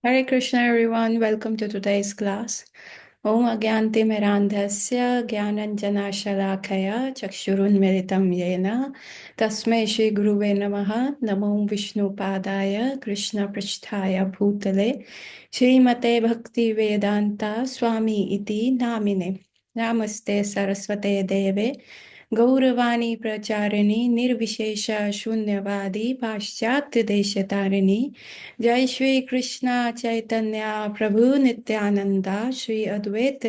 Hare Krishna everyone, welcome to today's class. Om Agyantimirandhasya Gyananjanashalakaya Chakshurunmilitam Yena Tasmai Shri Guruve Namaha Namo Vishnu Padaya Krishna Prishthaya Bhutale Srimate Bhakti Vedanta Swami Iti Namine Namaste Saraswate Deve गौरवाणी प्रचारिणी निर्विशेष शून्यवादी पाश्चात्य देशतारिणी जय श्री कृष्ण चैतन्य प्रभु नित्यानंदा श्री अद्वैत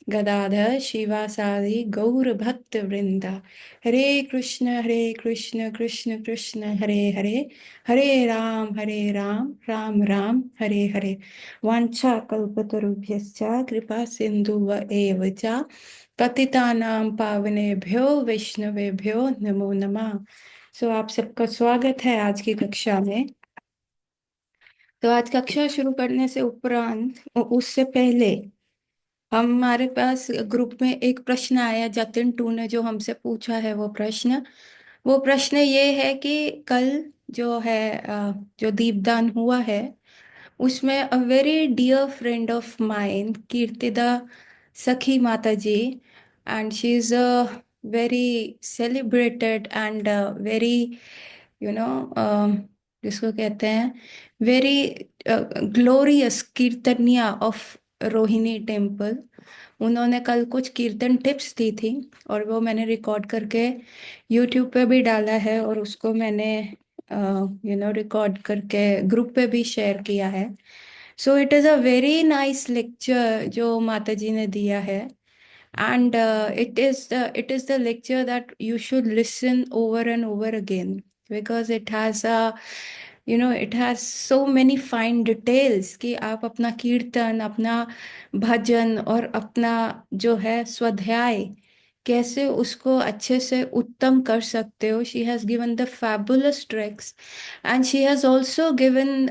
गदाधर शिवासादि गौर भक्त वृंदा हरे कृष्ण कृष्ण कृष्ण हरे हरे हरे राम राम हरे हरे वाञ्छा कल्पतरुभ्यश्च कृपा सिंधु एव च पतितानां पावनेभ्यो वैष्णवेभ्यो नमो नमः। आप सबका स्वागत है आज की कक्षा में। तो आज कक्षा शुरू करने से उपरांत उससे पहले हमारे पास ग्रुप में एक प्रश्न आया, जतिन टू ने जो हमसे पूछा है वो प्रश्न ये है कि कल जो है जो दीपदान हुआ है उसमें a very dear friend of mine Kirtida Sakhi Mata ji, and she is a very celebrated and very you know जिसको कहते हैं very glorious kirtaniya of Rohini temple. उन्होंने कल कुछ कीर्तन टिप्स दी थी और वो मैंने रिकॉर्ड करके यूट्यूब पे भी डाला है और उसको मैंने रिकॉर्ड करके ग्रुप पे भी शेयर किया है। So it is a very nice lecture जो माता जी ने दिया है, and it is the lecture that you should listen over and over again, because it has so many fine details कि आप अपना कीर्तन, अपना भजन और अपना जो है स्वाध्याय कैसे उसको अच्छे से उत्तम कर सकते हो। She has given the fabulous tricks, and she has also given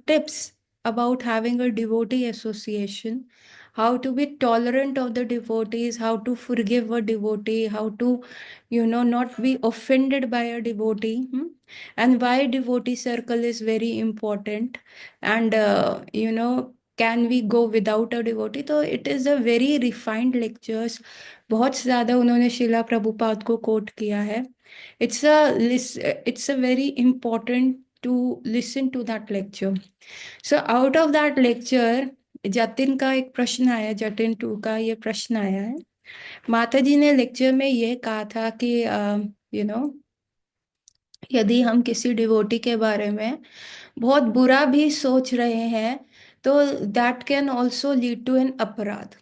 tips about having a devotee association, how to be tolerant of the devotees, how to forgive a devotee, how to, not be offended by a devotee, and why devotee circle is very important, and, can we go without a devotee? तो it is a very refined lectures। बहुत ज़्यादा उन्होंने शिला प्रभुपाद को coat किया है। It's a very important to listen to that lecture। So out of that lecture Jatin का एक प्रश्न आया, जतिन टू का ये प्रश्न आया है। माता जी ने लेक्चर में ये कहा था कि यू नो यदि हम किसी डिवोटी के बारे में बहुत बुरा भी सोच रहे हैं तो that can also lead to an अपराध।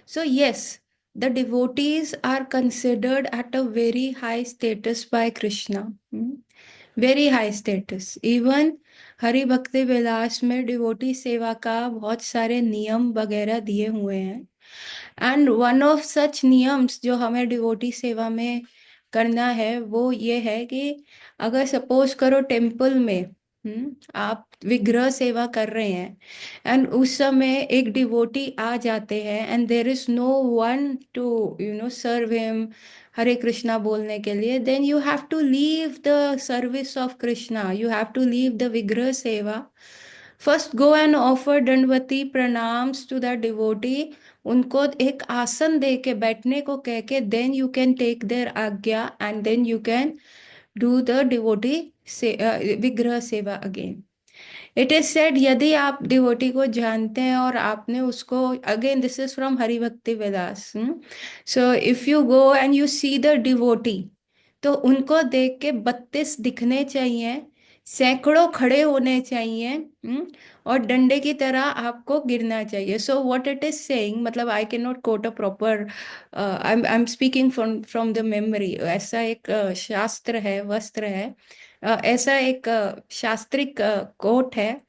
So, yes, the devotees are considered at a very high status by Krishna. Very high status. Even Hari Bhakti विलास में डिवोटी सेवा का बहुत सारे नियम वगैरह दिए हुए हैं। एंड वन ऑफ सच नियम्स जो हमें डिवोटी सेवा में करना है वो ये है कि अगर सपोज करो टेम्पल में आप विग्रह सेवा कर रहे हैं एंड उस समय एक डिवोटी आ जाते हैं and there is no one to serve him Hare Krishna बोलने के लिए, then you have to leave the service of Krishna, you have to leave the vigraha seva. First go and offer दंडवती प्रणाम्स टू द डिवोटी, उनको एक आसन दे के बैठने को कह के then you can take their आज्ञा and then you can do the devotee से विग्रह सेवा अगेन। इट इज सेड यदि आप डिवोटी को जानते हैं और आपने उसको, again this is from Hari Bhakti Vilas, so if you go and you see the devotee तो उनको देख के 32 दिखने चाहिए, सैकड़ों खड़े होने चाहिए, और डंडे की तरह आपको गिरना चाहिए। So what it is saying, मतलब I can not quote a proper, I am speaking from the memory. ऐसा एक शास्त्र है, वस्त्र है, ऐसा एक शास्त्रिक कोट है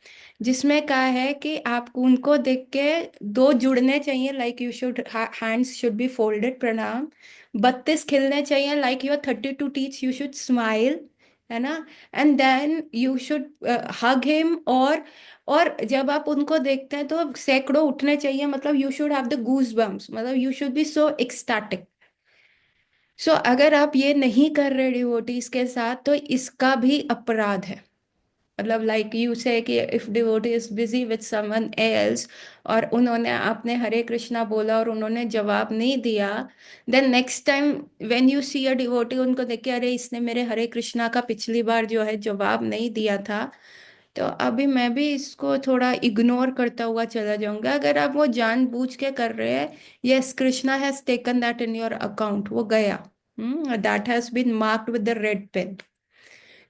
जिसमें कहा है कि आपको उनको देख के दो जुड़ने चाहिए, like you should hands should be folded प्रणाम। 32 खिलने चाहिए, like you are 32 teeth, you should smile, है ना। And then you should hug him, और जब आप उनको देखते हैं तो सैकड़ों उठने चाहिए, मतलब you should have the goosebumps, मतलब you should be so ecstatic. So अगर आप ये नहीं कर रहे डिवोटीज के साथ तो इसका भी अपराध है। मतलब लाइक यू से कि if devotee is busy with someone else, और उन्होंने आपने हरे कृष्णा बोला और उन्होंने जवाब नहीं दिया, then next time when you see a devotee, उनको देख के अरे इसने मेरे हरे कृष्णा का पिछली बार जो है जवाब नहीं दिया था, तो अभी मैं भी इसको थोड़ा इग्नोर करता हुआ चला जाऊंगा। अगर आप वो जानबूझ के कर रहे हैं, yes Krishna has taken that in your account, वो गया, that has been marked with the red pen.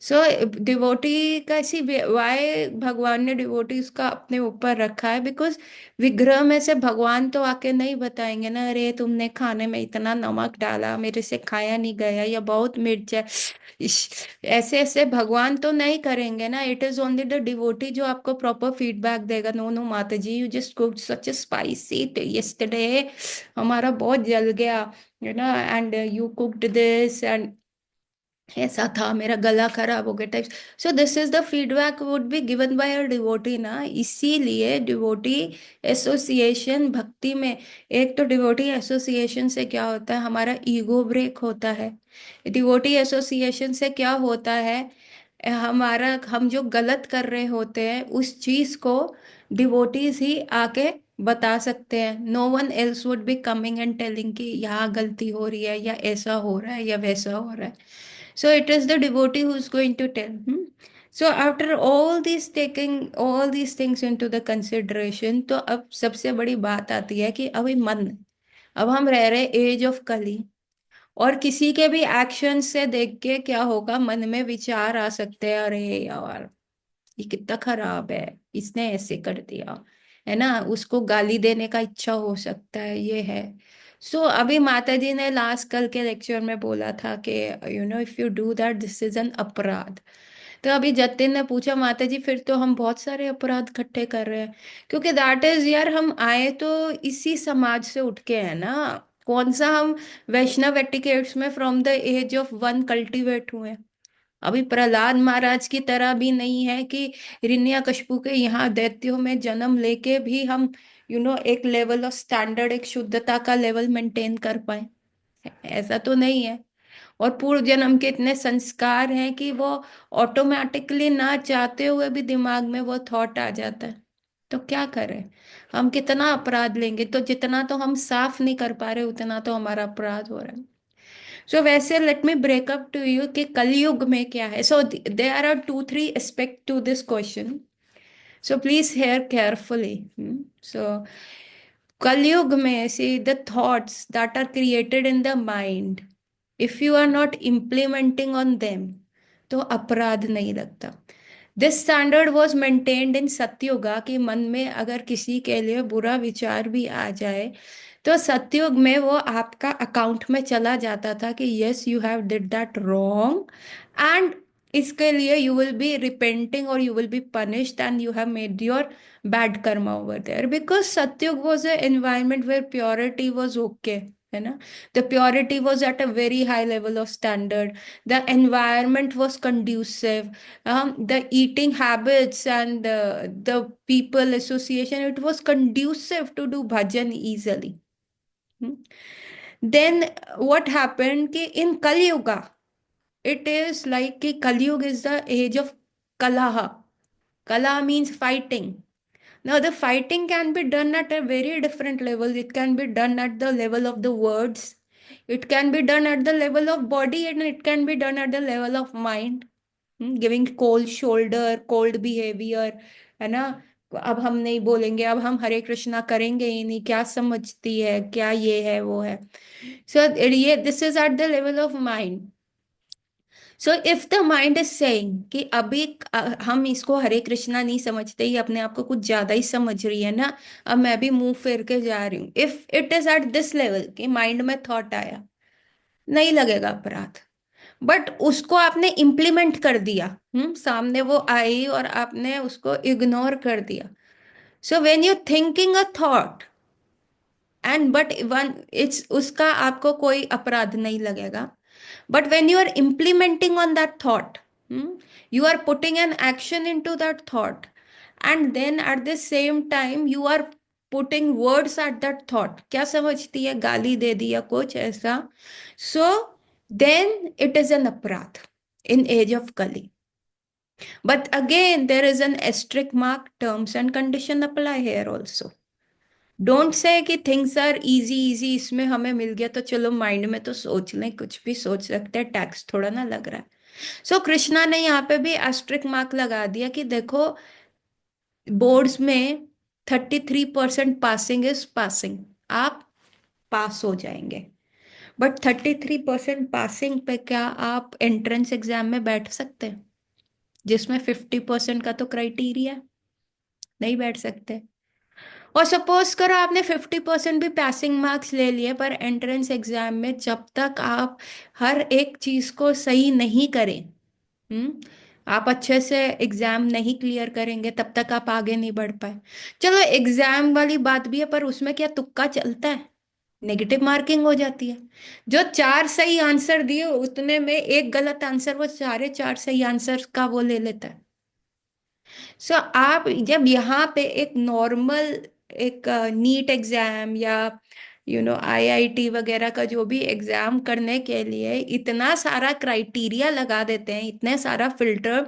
So devotee का ऐसी वाय भगवान ने डिवोटीज का अपने ऊपर रखा है, बिकॉज विग्रह में से भगवान तो आके नहीं बताएंगे ना, अरे तुमने खाने में इतना नमक डाला, मेरे से खाया नहीं गया, या बहुत मिर्च है, ऐसे ऐसे भगवान तो नहीं करेंगे ना। It is only the devotee जो आपको प्रॉपर फीडबैक देगा, no no Mata ji you just cooked such a spicy yesterday, हमारा बहुत जल गया, you know, and you cooked this, and ऐसा था, मेरा गला खराब हो गया type. So this is the feedback would be given by a devotee ना। इसीलिए डिवोटी एसोसिएशन भक्ति में, एक तो डिवोटी एसोसिएशन से क्या होता है, हमारा ईगो ब्रेक होता है। डिवोटी एसोसिएशन से क्या होता है, हमारा हम जो गलत कर रहे होते हैं उस चीज को डिवोटीज ही आके बता सकते हैं। No one else would be coming and telling कि यहाँ गलती हो रही है, या ऐसा हो रहा है, या वैसा हो रहा है। So it is the devotee who is going to tell. So after all these taking all these things into the consideration, तो अब सबसे बड़ी बात आती है कि अभी मन, अब हम रह रहे एज ऑफ कली, और किसी के भी एक्शन से देख के क्या होगा, मन में विचार आ सकते हैं, अरे यार ये कितना खराब है, इसने ऐसे कर दिया, है ना, उसको गाली देने का इच्छा हो सकता है, ये है। सो अभी माता जी ने लास्ट कल के लेक्चर में बोला था कि you know if you do that this is an अपराध। तो अभी जतिन ने पूछा माता जी फिर तो हम बहुत सारे अपराध इकट्ठे कर रहे हैं, क्योंकि दैट इज यार, हम आए तो इसी समाज से उठ के है ना। कौन सा हम वैष्णव एटिकेट्स में from the age of one cultivate हुए। अभी प्रहलाद महाराज की तरह भी नहीं है कि हिरण्यकशिपु के यहाँ दैत्यों में जन्म लेके भी हम एक लेवल ऑफ स्टैंडर्ड, एक शुद्धता का लेवल मेंटेन कर पाए, ऐसा तो नहीं है। और पूर्व जन्म के इतने संस्कार हैं कि वो ऑटोमेटिकली ना चाहते हुए भी दिमाग में वो थॉट आ जाता है। तो क्या करें, हम कितना अपराध लेंगे, तो जितना तो हम साफ नहीं कर पा रहे उतना तो हमारा अपराध हो रहा है। सो वैसे let me break up to you कि कलयुग में क्या है। So there are two three aspect to this question, so please hear carefully. So Kalyug में see the thoughts that are created in the mind, if you are not implementing on them, तो अपराध नहीं लगता। This standard was maintained in Satyuga कि मन में अगर किसी के लिए बुरा विचार भी आ जाए, तो सत्युग में वो आपका अकाउंट में चला जाता था कि yes you have did that wrong, and इसके लिए यू विल बी रिपेंटिंग और you will be punished and you have made your bad karma over there, because Satyug was a environment where purity was okay, है ना। The purity was at a very high level of standard. The environment was conducive. The eating habits and the people association, it was conducive to do bhajan easily. Hmm. Then what happened कि in Kali Yuga, it is like कि Kali Yuga is the age of Kalaha. Kala means fighting. Now, the fighting can be done at a very different level. It can be done at the level of the words, it can be done at the level of body, and it can be done at the level of mind. Giving cold shoulder, cold behaviour, है ना। अब हम नहीं बोलेंगे, अब हम हरे कृष्णा करेंगे ही नहीं, क्या समझती है, क्या ये है वो है। सो ये this is at the level of mind. So if the mind is saying कि अभी हम इसको हरे कृष्णा नहीं समझते, ये अपने आप को कुछ ज्यादा ही समझ रही है ना, अब मैं भी मुंह फेर के जा रही हूँ, if it is at this level कि माइंड में थॉट आया, नहीं लगेगा अपराध। बट उसको आपने इम्प्लीमेंट कर दिया, सामने वो आई और आपने उसको इग्नोर कर दिया। So when you thinking a thought and but one it's उसका आपको कोई अपराध नहीं लगेगा। But when you are implementing on that thought, you are putting an action into that thought, and then at the same time you are putting words at that thought, क्या समझती है, गाली दे दी या कुछ ऐसा, so then it is an अपराध in age of Kali. But again, there is an asterisk mark, terms and condition apply here also. Don't say कि things are easy easy, इसमें हमें मिल गया तो चलो माइंड में तो सोच लें, कुछ भी सोच सकते हैं, टैक्स थोड़ा ना लग रहा है। सो कृष्णा ने यहाँ पे भी एस्ट्रिक मार्क लगा दिया कि देखो, बोर्ड्स में 33% पासिंग इज पासिंग, आप पास हो जाएंगे। बट 33% पासिंग पे क्या आप एंट्रेंस एग्जाम में बैठ सकते हैं, जिसमें 50% का तो क्राइटेरिया, नहीं बैठ सकते। और सपोज करो आपने 50% भी पासिंग मार्क्स ले लिए, पर एंट्रेंस एग्जाम में जब तक आप हर एक चीज को सही नहीं करें, हम्म आप अच्छे से एग्जाम नहीं क्लियर करेंगे, तब तक आप आगे नहीं बढ़ पाए। चलो एग्जाम वाली बात भी है, पर उसमें क्या तुक्का चलता है, नेगेटिव मार्किंग हो जाती है। जो चार सही आंसर दिए उतने में एक गलत आंसर, वो सारे चार सही आंसर का वो ले लेता है। सो आप जब यहाँ पे एक नॉर्मल, एक नीट एग्जाम या आईआईटी वगैरह का जो भी एग्जाम करने के लिए इतना सारा क्राइटेरिया लगा देते हैं, इतने सारा फिल्टर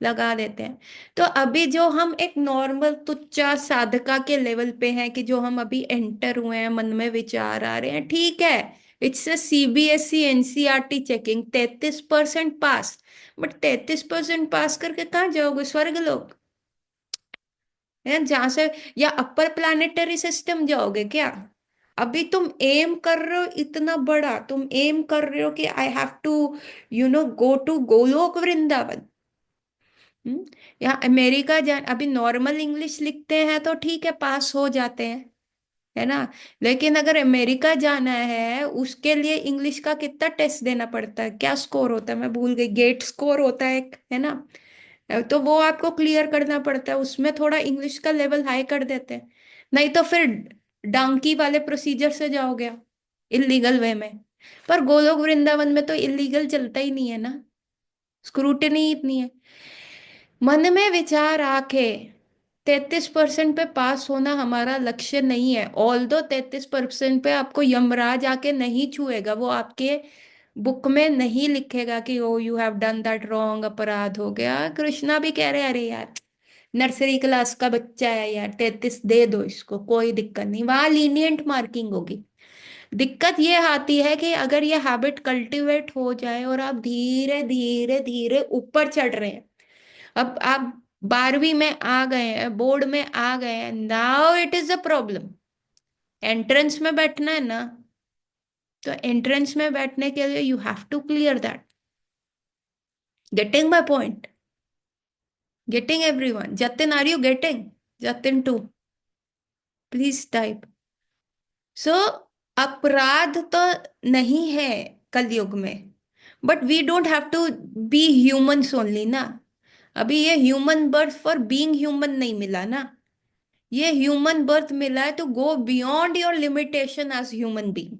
लगा देते हैं, तो अभी जो हम एक नॉर्मल तुच्चा साधका के लेवल पे हैं, कि जो हम अभी एंटर हुए हैं, मन में विचार आ रहे हैं, ठीक है, it's a CBSE NCERT checking, 33% pass. But 33% पास करके कहाँ जाओगे, स्वर्ग लोग है जहां से, या अपर प्लानिटरी सिस्टम जाओगे क्या? अभी तुम एम कर रहे हो इतना बड़ा, तुम एम कर रहे हो कि I have to go to Golok Vrindavan. Hmm या अमेरिका जान, अभी नॉर्मल इंग्लिश लिखते हैं तो ठीक है, पास हो जाते हैं, है ना। लेकिन अगर अमेरिका जाना है, उसके लिए इंग्लिश का कितना टेस्ट देना पड़ता है, क्या स्कोर होता है, मैं भूल गई, गेट स्कोर होता है एक, है ना। तो वो आपको क्लियर करना पड़ता है, उसमें थोड़ा इंग्लिश का लेवल हाई कर देते हैं। नहीं तो फिर डंकी वाले प्रोसीजर से जाओगे, इलीगल वे में। पर गोलोक वृंदावन में तो इलीगल चलता ही नहीं है ना, स्क्रूटनी इतनी है। मन में विचार आके 33% पे पास होना हमारा लक्ष्य नहीं है। ऑल दो 33% पे आपको यमराज आके नहीं छुएगा, वो आपके बुक में नहीं लिखेगा कि oh you have done that wrong, अपराध हो गया। कृष्णा भी कह रहे हैं, अरे यार नर्सरी क्लास का बच्चा है यार, 33 दे दो इसको, कोई दिक्कत नहीं, वहां लीनियंट मार्किंग होगी। दिक्कत ये आती है कि अगर ये हैबिट कल्टीवेट हो जाए और आप धीरे धीरे धीरे ऊपर चढ़ रहे हैं, अब आप 12वीं में आ गए हैं, बोर्ड में आ गए हैं, now it is a problem. Entrance में बैठना है ना, तो एंट्रेंस में बैठने के लिए you have to clear that. Getting my point? Getting everyone? Jatin, are you getting? Jatin too, please type. So अपराध तो नहीं है कलयुग में, but we don't have to be humans only ना। अभी ये human birth for being human नहीं मिला ना, ये ह्यूमन बर्थ मिला है to go beyond your limitation as human being.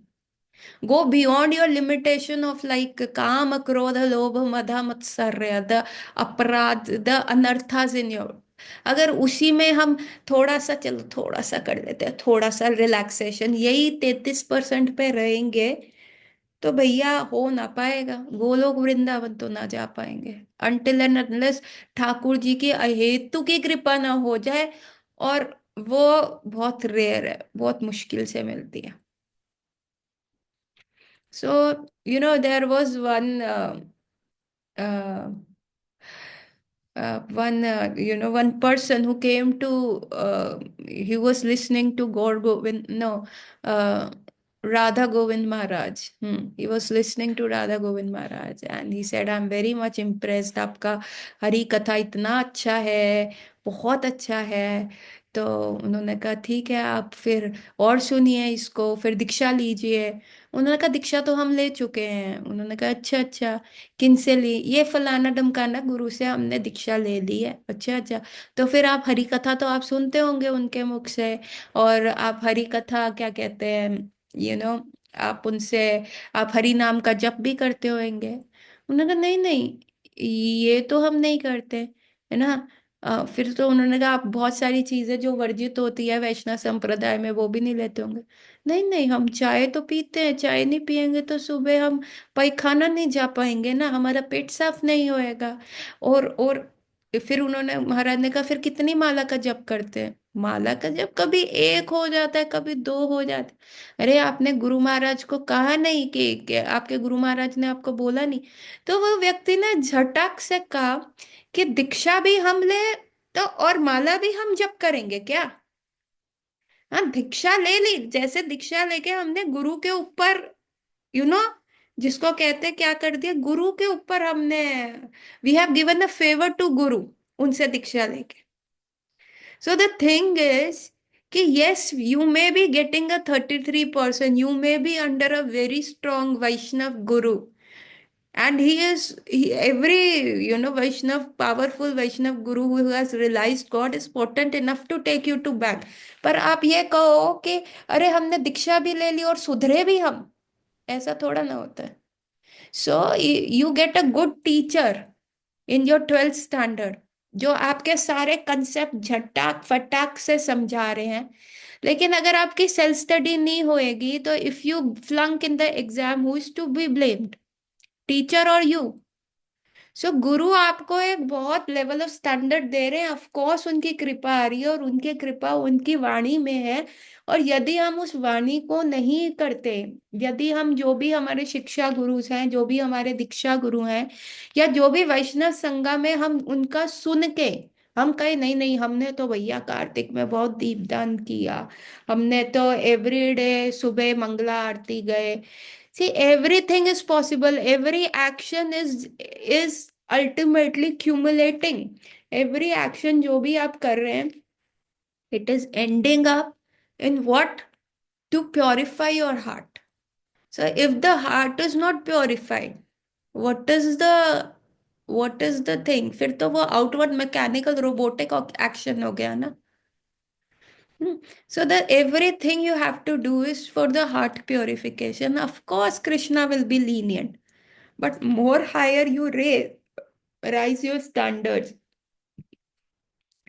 Go beyond your limitation of like kaam, krodh, लोभ, मद, मत्सर्य, द अपराध, द अनर्थास इन योर। अगर उसी में हम थोड़ा सा, चलो थोड़ा सा कर लेते हैं, थोड़ा सा रिलैक्सेशन, यही 33% पे रहेंगे, तो भैया हो ना पाएगा, गोलोक वृंदावन तो ना जा पाएंगे, until and unless Thakur ji की अहेतु की कृपा ना हो जाए। और वो बहुत रेयर है, बहुत मुश्किल से मिलती है। So, there was uh, one person who came to, he was listening to Gaur Govind, no, uh, Radha Govind Maharaj. He was listening to Radha Govind Maharaj and he said, I'm very much impressed. आपका हरी कथा इतना अच्छा है, बहुत अच्छा है। तो उन्होंने कहा ठीक है, आप फिर और सुनिए इसको, फिर दीक्षा लीजिए। उन्होंने कहा दीक्षा तो हम ले चुके हैं। उन्होंने कहा अच्छा अच्छा, किन से ली? ये फलाना ढमकाना गुरु से हमने दीक्षा ले ली है। अच्छा अच्छा, तो फिर आप हरि कथा तो आप सुनते होंगे उनके मुख से, और आप हरि कथा क्या कहते हैं, यू नो आप उनसे, आप हरि नाम का जप भी करते होंगे। उन्होंने कहा नहीं नहीं, ये तो हम नहीं करते, है ना। फिर तो उन्होंने कहा आप बहुत सारी चीजें जो वर्जित होती है वैष्णव संप्रदाय में वो भी नहीं लेते होंगे। नहीं नहीं, हम चाय तो पीते हैं, चाय नहीं पियेंगे तो सुबह हम पायखाना नहीं जा पाएंगे ना, हमारा पेट साफ नहीं होएगा। और फिर उन्होंने, महाराज ने कहा फिर कितनी माला का जप करते हैं? माला का जप कभी एक हो जाता है, कभी दो हो जाते हैं। अरे आपने गुरु महाराज को कहा नहीं कि आपके गुरु महाराज ने आपको बोला नहीं? तो वो व्यक्ति ने झटक से कहा कि दीक्षा भी हम ले तो और माला भी हम जप करेंगे क्या? हाँ, दीक्षा ले ली, जैसे दीक्षा लेके हमने गुरु के ऊपर, यू नो, जिसको कहते हैं क्या कर दिया, गुरु के ऊपर हमने, we have given a favour to guru, उनसे दीक्षा लेके। सो द थिंग इज कि yes, you may be getting a 33%, you may be under a very strong Vaishnav guru, and he is every, Vaishnav, powerful Vaishnav guru who has realized God is potent enough to take you to back. पर आप ये कहो कि अरे हमने दीक्षा भी ले ली और सुधरे भी हम, ऐसा थोड़ा ना होता है। So you get a good teacher in your 12th standard, जो आपके सारे कंसेप्ट झटाक फटाक से समझा रहे हैं। लेकिन अगर आपकी सेल्फ स्टडी नहीं होएगी तो if you flunk in the exam, who is to be blamed, teacher और यू? सो गुरु आपको एक बहुत लेवल ऑफ स्टैंडर्ड दे रहे हैं, ऑफ कोर्स उनकी कृपा आ रही है, और उनकी कृपा उनकी वाणी में है। और यदि हम उस वाणी को नहीं करते, यदि हम, जो भी हमारे शिक्षा गुरु हैं, जो भी हमारे दीक्षा गुरु हैं, या जो भी वैष्णव संगा में हम उनका सुन के हम कहे नहीं नहीं, हमने तो भैया कार्तिक में बहुत दीपदान किया, हमने तो एवरीडे सुबह मंगला आरती गए। See, everything is possible. Every action is ultimately accumulating. Every action जो भी आप कर रहे हैं, it is ending up in what? To purify your heart. So if the heart is not purified, what is the thing? फिर तो वो outward mechanical robotic action हो गया ना। So that everything you have to do is for the heart purification. Of course, Krishna will be lenient, but more higher you rise your standards,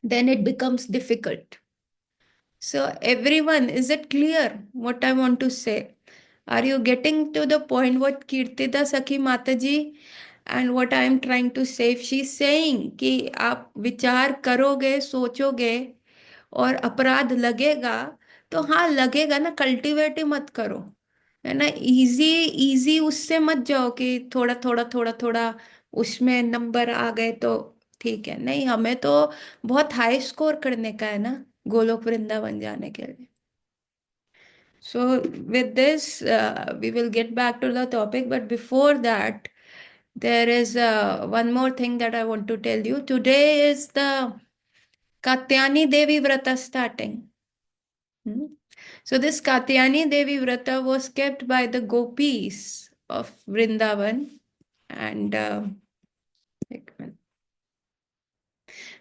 then it becomes difficult. So everyone, is it clear what I want to say? Are you getting to the point what Kirtida Sakhi Mataji and what I am trying to say? If she's saying कि आप विचार करोगे, सोचोगे और अपराध लगेगा, तो हाँ लगेगा ना, कल्टीवेट ही मत करो, है ना। इजी इजी उससे मत जाओ कि थोड़ा थोड़ा थोड़ा थोड़ा उसमें नंबर आ गए तो ठीक है, नहीं, हमें तो बहुत हाई स्कोर करने का है ना, गोलोक वृंदावन जाने के लिए। So with this, we will get back to the topic. But before that, there is one more thing that I want to tell you. Today is the Katyani Devi Vrata starting. Hmm? So this Katyani Devi Vrata was kept by the gopis of Vrindavan, and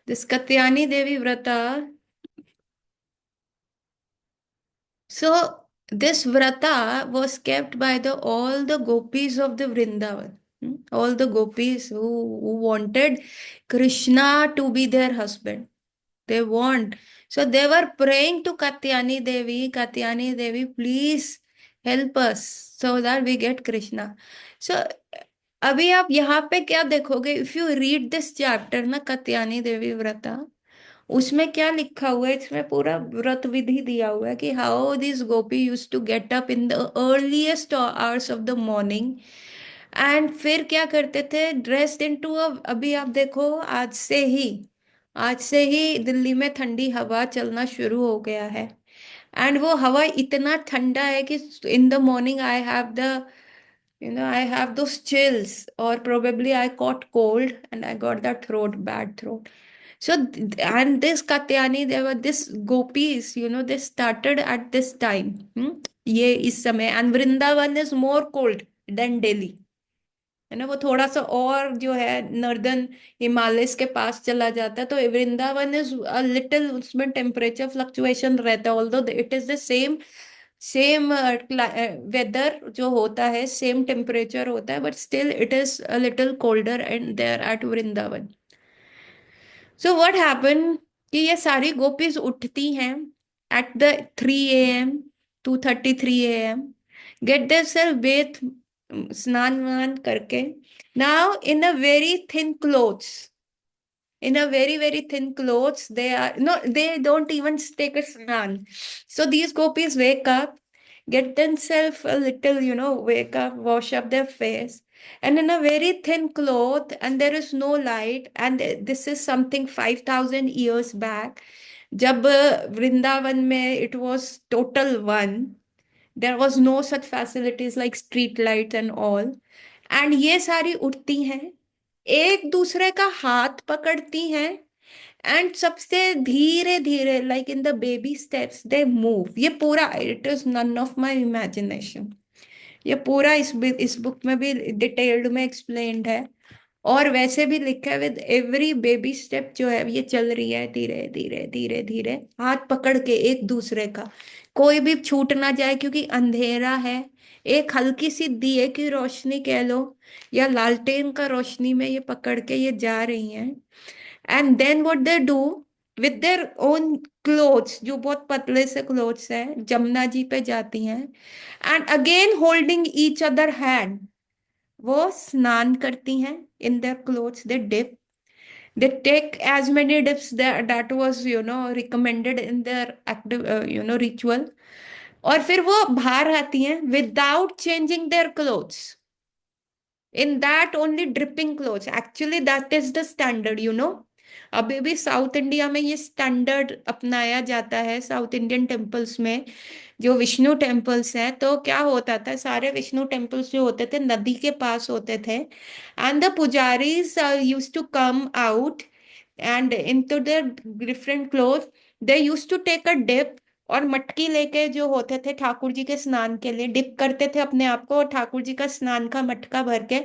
this Katyani Devi Vrata. So this Vrata was kept by the all the gopis of the Vrindavan. All the gopis who wanted Krishna to be their husband. They want. So they were praying to Katyani Devi, please help us so that we get Krishna. So अभी आप यहाँ पे क्या देखोगे, if you read this chapter ना, कात्यायनी देवी व्रता, उसमें क्या लिखा हुआ है, इसमें पूरा व्रत विधि दिया हुआ है कि how this gopi use to get up in the earliest hours of the morning, and फिर क्या करते थे, ड्रेस्ड इनटू अ, अभी आप देखो, आज से ही दिल्ली में ठंडी हवा चलना शुरू हो गया है, एंड वो हवा इतना ठंडा है कि in the morning I have the, I have those chills, or probably I caught cold and I got that bad throat. So, and this Katyani, there were this gopis, they started at this time. ये इस समय, and Vrindavan is more cold than Delhi. है ना, वो थोड़ा सा और जो है नॉर्दर्न हिमालयस के पास चला जाता है, तो वृंदावन इज अ लिटिल, उसमें टेम्परेचर फ्लक्चुएशन रहता है, although it is the same same weather जो होता है, सेम टेम्परेचर होता है, but still it is a little colder and there at Vrindavan. So what happen कि ये सारी गोपीज उठती हैं at the 3 a.m., 2:33 a.m., get their self bath, स्नान वान करके, now in a very thin clothes, in a very very thin clothes. They are no, they don't even take a snan. So these gopis wake up, get themselves a little, wake up, wash up their face, and in a very thin cloth, and there is no light. And this is something 5,000 years back, जब वृंदावन में it was total one, there was no such facilities like street lights and all. And ये सारी उठती हैं, एक दूसरे का हाथ पकड़ती हैं, एंड सबसे धीरे धीरे like in the baby steps they move. ये पूरा, it is none of my imagination, ये पूरा इस बुक में भी डिटेल्ड में एक्सप्लेन्ड है। और वैसे भी लिखा है विद एवरी बेबी स्टेप जो है ये चल रही है धीरे धीरे धीरे धीरे, हाथ पकड़ के एक दूसरे का, कोई भी छूट ना जाए, क्योंकि अंधेरा है। एक हल्की सी दिए की रोशनी कह लो या लालटेन का रोशनी में ये पकड़ के ये जा रही हैं। And then what they do with their own clothes, जो बहुत पतले से क्लोथ्स है, जमुना जी पे जाती हैं, and again holding each other hand, वो स्नान करती हैं in their clothes, they dip, they take as many dips that was recommended in their active ritual। और फिर वो बाहर आती हैं without changing their clothes, in that only dripping clothes, actually that is the standard. अभी भी south India में ये स्टैंडर्ड अपनाया जाता है, साउथ इंडियन टेम्पल्स में, जो विष्णु टेम्पल्स हैं। तो क्या होता था, सारे विष्णु टेम्पल्स जो होते थे नदी के पास होते थे, and the pujaris use to come out and into their different cloth, they use to take a dip, और मटकी लेके जो होते थे ठाकुर जी के स्नान के लिए डिप करते थे अपने आप को, और ठाकुर जी का स्नान का मटका भर के,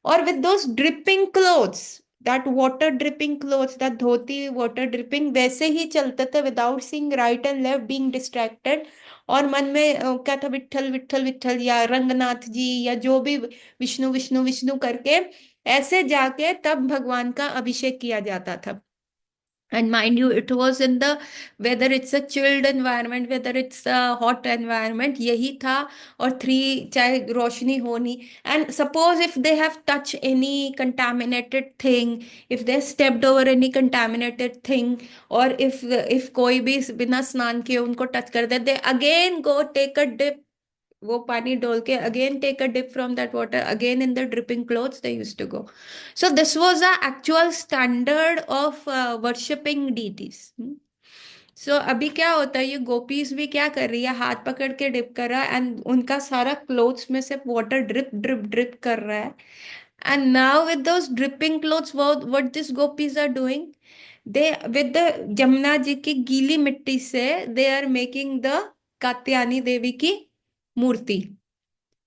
और with those dripping clothes, that water dripping clothes, that dhoti water dripping, वैसे ही चलते थे without seeing right and left, being distracted. और मन में क्या था, विट्ठल विट्ठल विट्ठल, या रंगनाथ जी, या जो भी विष्णु विष्णु विष्णु करके ऐसे जाके तब भगवान का अभिषेक किया जाता था। And mind you, it was in the, whether it's a chilled environment, whether it's a hot environment, यही था। और थ्री, चाहे रोशनी हो नहीं, and suppose if they have touched any contaminated thing, if they stepped over any contaminated thing, और if कोई भी बिना स्नान किए उनको टच कर दे, they again go take a dip, वो पानी डोल के again take a dip from that water, again in the dripping clothes they used to go. So this was the actual standard of worshipping deities. So अभी क्या होता है, ये gopis भी क्या कर रही है, हाथ पकड़ के डिप कर रहा है, एंड उनका सारा क्लोथ्स में से वाटर ड्रिप ड्रिप ड्रिप कर रहा है। And now with those dripping clothes, what this gopis are doing, they with the Jamuna ji की गीली मिट्टी से they are making the Katyayani Devi की मूर्ति,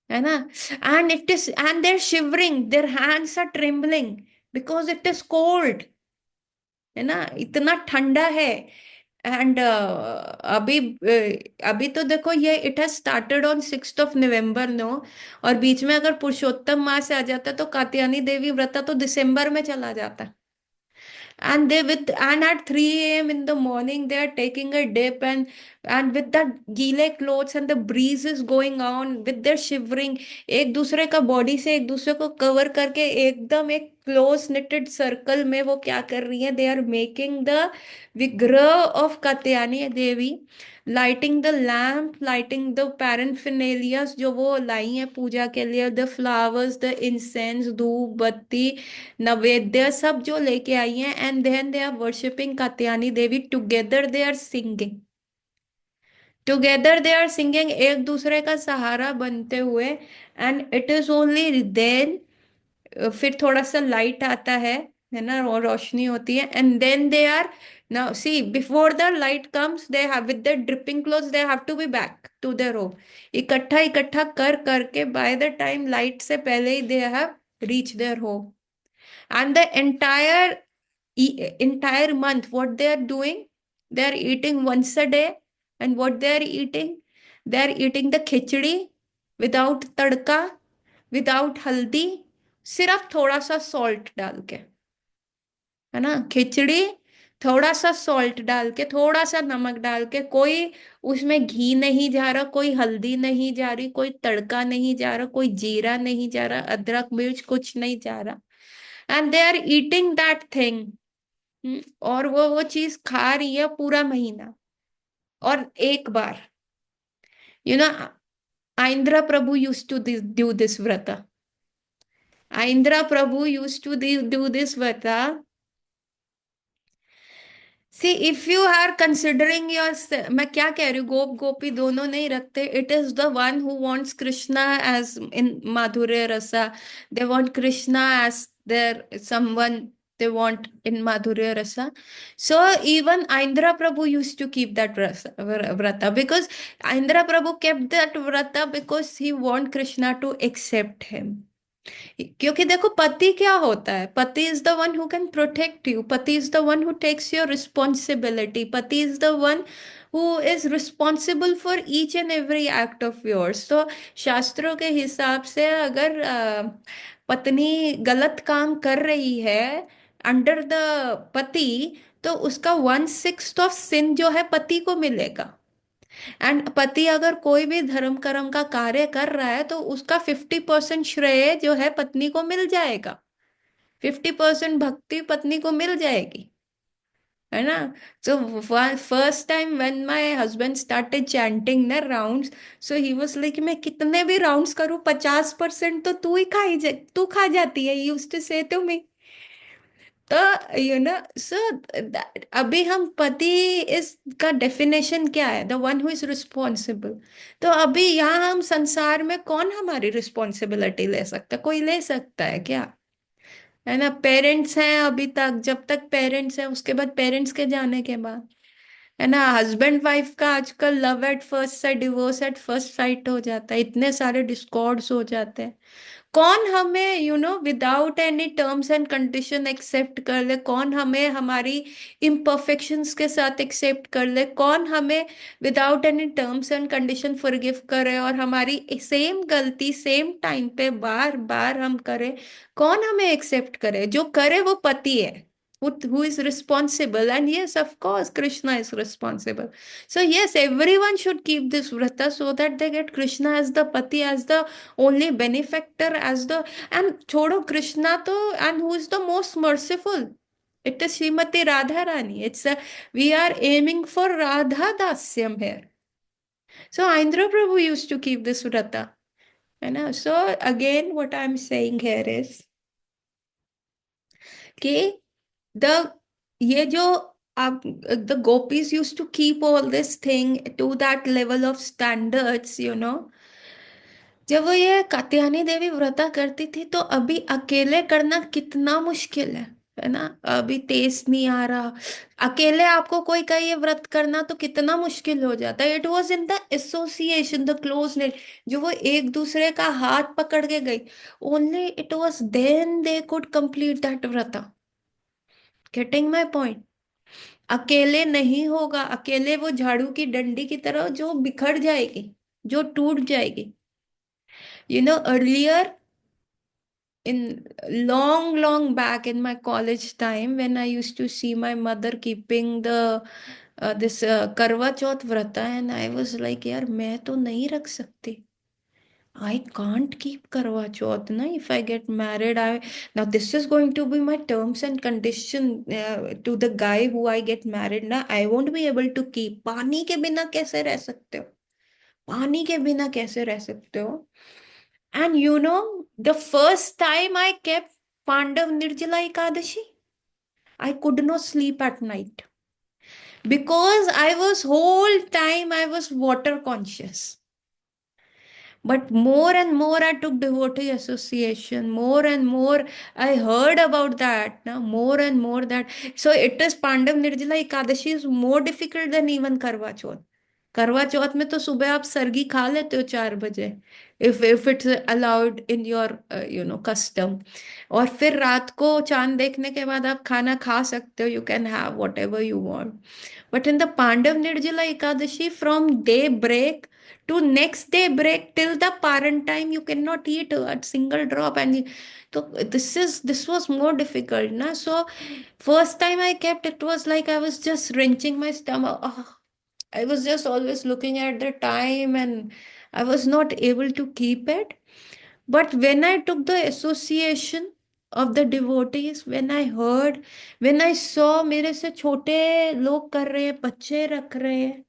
है ना। And it is, and they're shivering, their hands are trembling because it is cold, है ना, इतना ठंडा है। एंड अभी तो देखो, ये it has started on 6 November no, और बीच में अगर पुरुषोत्तम मास आ जाता तो कात्यायनी देवी व्रत तो दिसंबर में चला जाता। And they with, and at 3 a.m. in the morning they are taking a dip, and with that गीले clothes and the breeze is going on with their shivering, एक दूसरे का बॉडी से एक दूसरे को कवर करके एकदम एक क्लोज knitted सर्कल में वो क्या कर रही है, they are making the vigraha of Katyayani Devi, lighting the lamp, lighting the paraphernalia जो वो लाई है पूजा के लिए, द फ्लावर्स, द इंसेंस, धूप बत्ती नैवेद्य सब जो लेके आई हैं, and then they are worshipping Katyayani Devi, together they are singing, together they are singing, एक दूसरे का सहारा बनते हुए। And it is only then, फिर थोड़ा सा लाइट आता है ना, और रोशनी होती है, and then they are, now see before the light comes they have with the dripping clothes they have to be back to their home, इकट्ठा इकट्ठा कर करके बाय द टाइम लाइट से पहले ही they have reach their home. And the entire month what they are doing, they are eating once a day, and what they are eating, they are eating the khichdi without tadka, without हल्दी, सिर्फ थोड़ा सा salt डाल के, है ना, खिचड़ी थोड़ा सा सॉल्ट डाल के, थोड़ा सा नमक डाल के, कोई उसमें घी नहीं जा रहा, कोई हल्दी नहीं जा रही, कोई तड़का नहीं जा रहा, कोई जीरा नहीं जा रहा, अदरक मिर्च कुछ नहीं जा रहा, and they are eating that thing और वो चीज खा रही है पूरा महीना, और एक बार, you know, Indra Prabhu used to do this vrata. Indra Prabhu used to do this vrata. See, if you are considering your, मैं क्या कह रही हूँ, गोप गोपी दोनों नहीं रखते. It is the one who wants Krishna as in Madhurya Rasa. They want Krishna as their someone they want in Madhurya Rasa. So even Indra Prabhu used to keep that vrata, because Indra Prabhu kept that vrata because he want Krishna to accept him. क्योंकि देखो, पति क्या होता है? Pati is the one who can protect you, pati is the one who takes your responsibility, pati is the one who is responsible for each and every act of yours. तो शास्त्रों के हिसाब से अगर पत्नी गलत काम कर रही है अंडर द पति, तो उसका 1/6 ऑफ सिन जो है पति को मिलेगा. एंड पति अगर कोई भी धर्म कर्म का कार्य कर रहा है, तो उसका 50% श्रेय जो है पत्नी को मिल जाएगा. 50% भक्ति पत्नी को मिल जाएगी, है ना? So first time when my husband started chanting the rounds, so he was like, मैं कितने भी राउंड्स करूं, 50% तो तू ही तू खा जाती है, यूज्ड टू से टू मी. तो सो अभी हम पति इस का डेफिनेशन क्या है? The one who is responsible. तो अभी यहाँ हम संसार में कौन हमारी रिस्पॉन्सिबिलिटी ले सकता है? कोई ले सकता है क्या? है ना? पेरेंट्स हैं अभी तक, जब तक पेरेंट्स हैं, उसके बाद पेरेंट्स के जाने के बाद, है ना, हस्बैंड वाइफ का आजकल love at first sight, divorce at first sight हो जाता है, इतने सारे डिस्कॉर्ड्स हो जाते हैं. कौन हमें without any terms and condition accept कर ले? कौन हमें हमारी इम्परफेक्शंस के साथ एक्सेप्ट कर ले? कौन हमें without any terms and condition forgive करे, और हमारी सेम गलती सेम टाइम पे बार बार हम करें? कौन हमें एक्सेप्ट करे? जो करे वो पति है, who is responsible. And yes, of course, Krishna is responsible. So yes, everyone should keep this vrata, so that they get Krishna as the pati, as the only benefactor, as the, and chodo Krishna to, and who is the most merciful? It is Srimati Radha Rani. It's a, we are aiming for Radha Dasyam here. So Indra Prabhu used to keep this vrata. And so again, what I'm saying here is कि the ये जो आप, the gopis used to keep all this thing to that level of standards, जब वो ये कात्यायनी देवी व्रता करती थी, तो अभी अकेले करना कितना मुश्किल है ना? अभी तेज नहीं आ रहा, अकेले आपको कोई का ये व्रत करना तो कितना मुश्किल हो जाता है. It was in the association, the close net, जो वो एक दूसरे का हाथ पकड़ के गई, only it was then they could complete that vrata. Getting my point? अकेले नहीं होगा, अकेले वो झाड़ू की डंडी की तरह जो बिखर जाएगी, जो टूट जाएगी. Earlier, in long long back in my college time, when I used to see my mother keeping the this करवा चौथ व्रता, and I was like, यार मैं तो नहीं रख सकती. I can't keep Karwa Chauth, na. If I get married, now this is going to be my terms and condition to the guy who I get married, na. I won't be able to keep. पानी के बिना कैसे रह सकते हो? पानी के बिना कैसे रह सकते हो? And the first time I kept Pandav Nirjala Ekadashi, I could not sleep at night because I was water conscious. But more and more I took devotee association, more and more I heard about that. Now, more and more that. So it is Pandav Nirjala Ekadashi is more difficult than even Karwa Chauth. करवा चौथ में तो सुबह आप सरगी खा लेते हो 4 बजे, if it's allowed in your custom. और फिर रात को चांद देखने के बाद आप खाना खा सकते हो, you can have whatever you want. But in the Pandava Nirjala Ekadashi, from day break to next day break till the parent time, you cannot eat a single drop. And so this was more difficult, na. So first time I kept, it was like I was just wrenching my stomach. I was just always looking at the time, and I was not able to keep it. But when I took the association, of the devotees, when I heard, when I saw मेरे से छोटे लोग कर रहे हैं, बच्चे रख रहे हैं,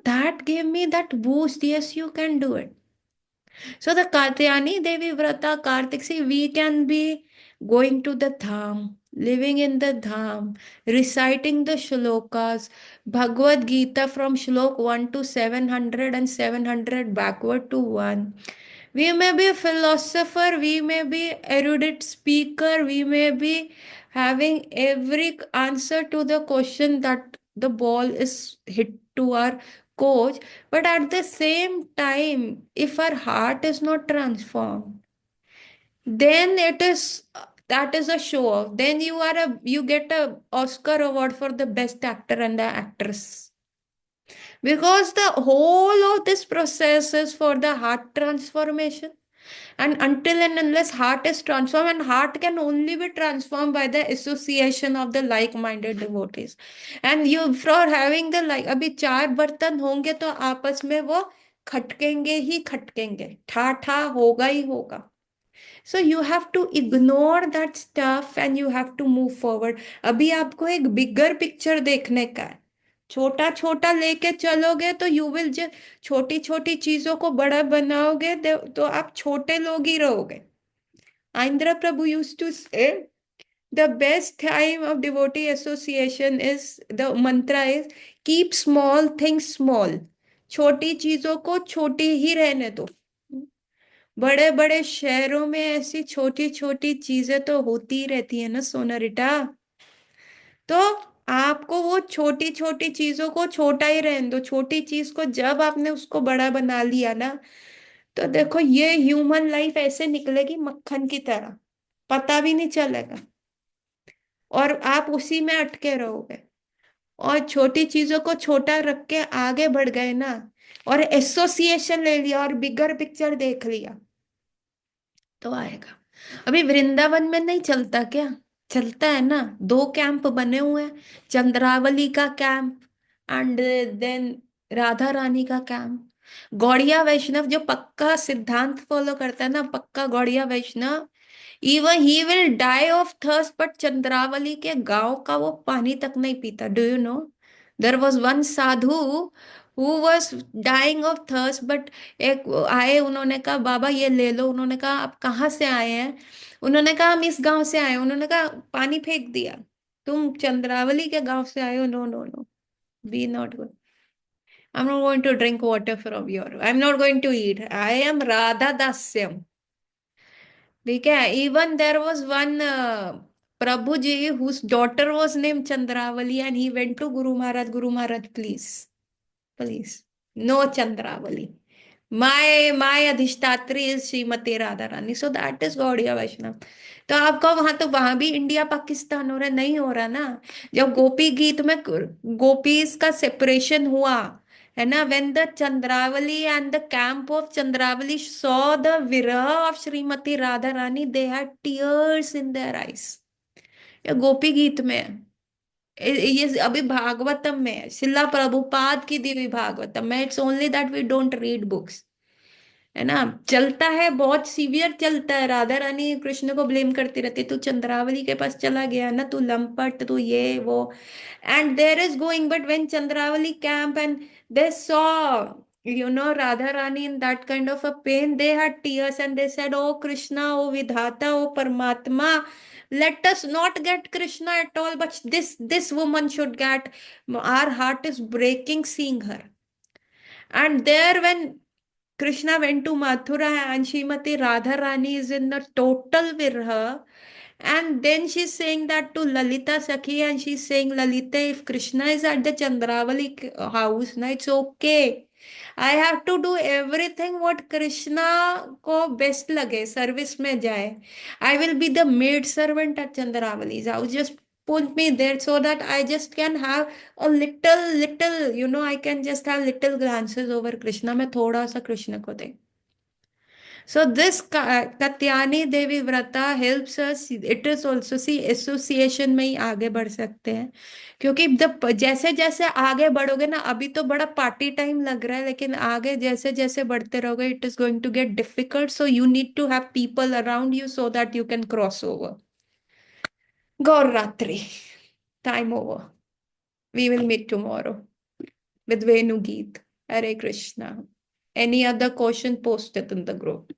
that gave me that boost. Yes, you can do it. So the Katyayani Devi Vrata Kartik, see, we can be going to the Dham, living in the Dham, reciting the shlokas, Bhagavad Gita from shlok 1 to 700 and 700 backward to 1. We may be a philosopher, we may be erudite speaker, we may be having every answer to the question that the ball is hit to our coach, but at the same time, if our heart is not transformed, then it is that is a show off. Then you get a Oscar award for the best actor and the actress. Because the whole of this process is for the heart transformation. And until and unless heart is transformed, and heart can only be transformed by the association of the like-minded devotees. And you for having the like, अभी चार बर्तन होंगे तो आपस में वो खटकेंगे ही खटकेंगे, ठा ठा होगा ही होगा. So you have to ignore that stuff and you have to move forward. अभी आपको एक बिगर पिक्चर देखने का है. छोटा छोटा लेके चलोगे तो यू विल जस्ट, छोटी छोटी चीजों को बड़ा बनाओगे तो आप छोटे लोग ही रहोगे. Indra Prabhu used to say the best time of devotee association is, the mantra is keep small things small. छोटी चीजों को छोटी ही रहने दो. बड़े बड़े शहरों में ऐसी छोटी छोटी चीजें तो होती ही रहती है ना सोनारिटा. तो आपको वो छोटी छोटी चीजों को छोटा ही रहने दो. छोटी चीज को जब आपने उसको बड़ा बना लिया ना, तो देखो ये ह्यूमन लाइफ ऐसे निकलेगी मक्खन की तरह, पता भी नहीं चलेगा, और आप उसी में अटके रहोगे. और छोटी चीजों को छोटा रख के आगे बढ़ गए ना, और एसोसिएशन ले लिया और बिगर पिक्चर देख लिया, तो आएगा. अभी वृंदावन में नहीं चलता क्या? चलता है ना. दो कैंप बने हुए हैं, चंद्रावली का camp and then Radha Rani का कैंप. गौड़िया वैष्णव जो पक्का सिद्धांत फॉलो करता है ना, पक्का Gaudiya Vaishnav, even he will die of thirst, but Chandravali के गांव का वो पानी तक नहीं पीता. Do you know? There was one sadhu who was dying of thirst, but एक आए, उन्होंने कहा बाबा ये ले लो. उन्होंने कहा आप कहाँ से आए हैं? उन्होंने कहा हम इस गांव से आए. उन्होंने कहा पानी फेंक दिया. तुम चंद्रावली के गांव से आए हो? No no no, be not good. I'm not going to drink water from your. I'm not going to eat. I am Radha Dasyam. ठीक है. Even there was one Prabhuji whose daughter was named Chandravali, and he went to Guru Maharaj. Guru Maharaj, please, please, no Chandravali. My अधिष्ठात्री is Shrimati Radha Rani. So that is Gaudiya वैष्णव. तो आपका वहां, तो वहां भी India Pakistan हो रहा है? नहीं हो रहा ना. जब गोपी गीत में गोपीज का सेपरेशन हुआ है ना, when the Chandravali and the camp of Chandravali saw the viraha of Srimati Radharani, they had tears in their eyes. ये गोपी गीत में है. ये अभी भागवतम में है, शिला प्रभुपाद की दिव्य भागवतम में. It's only that we don't read books, है ना. चलता है, बहुत सीवियर चलता है. राधा रानी कृष्ण को ब्लेम करती रहती है, तू चंद्रावली के पास चला गया ना, तू लंपट, तू ये वो. And there is going, but when Chandravali camp and they saw Radha Rani in that kind of a pain, they had tears and they said, oh Krishna, oh Vidhata, oh Paramatma, let us not get Krishna at all, but this woman should get. Our heart is breaking seeing her. And there, when Krishna went to Mathura and Srimati Radharani is in the total virha. And then she's saying that to Lalita Sakhi, and she's saying, Lalita, if Krishna is at the Chandravali house, na, it's okay. I have to do everything what Krishna ko best lage, service mein jaye. I will be the maid servant at Chandravali's house. Just put me there so that I just can have a little, I can just have little glances over Krishna. मैं थोड़ा सा कृष्ण को देख. So this Katyani Devi Vrata helps us. It is also, see, association में ही आगे बढ़ सकते हैं. क्योंकि जब जैसे जैसे आगे बढ़ोगे ना, अभी तो बड़ा पार्टी टाइम लग रहा है, लेकिन आगे जैसे जैसे बढ़ते रहोगे, it is going to get difficult. So you need to have people around you so that you can cross over. Gaur Ratri. Time over. We will meet tomorrow with Venu Geet. Hare Krishna. Any other question, post it in the group.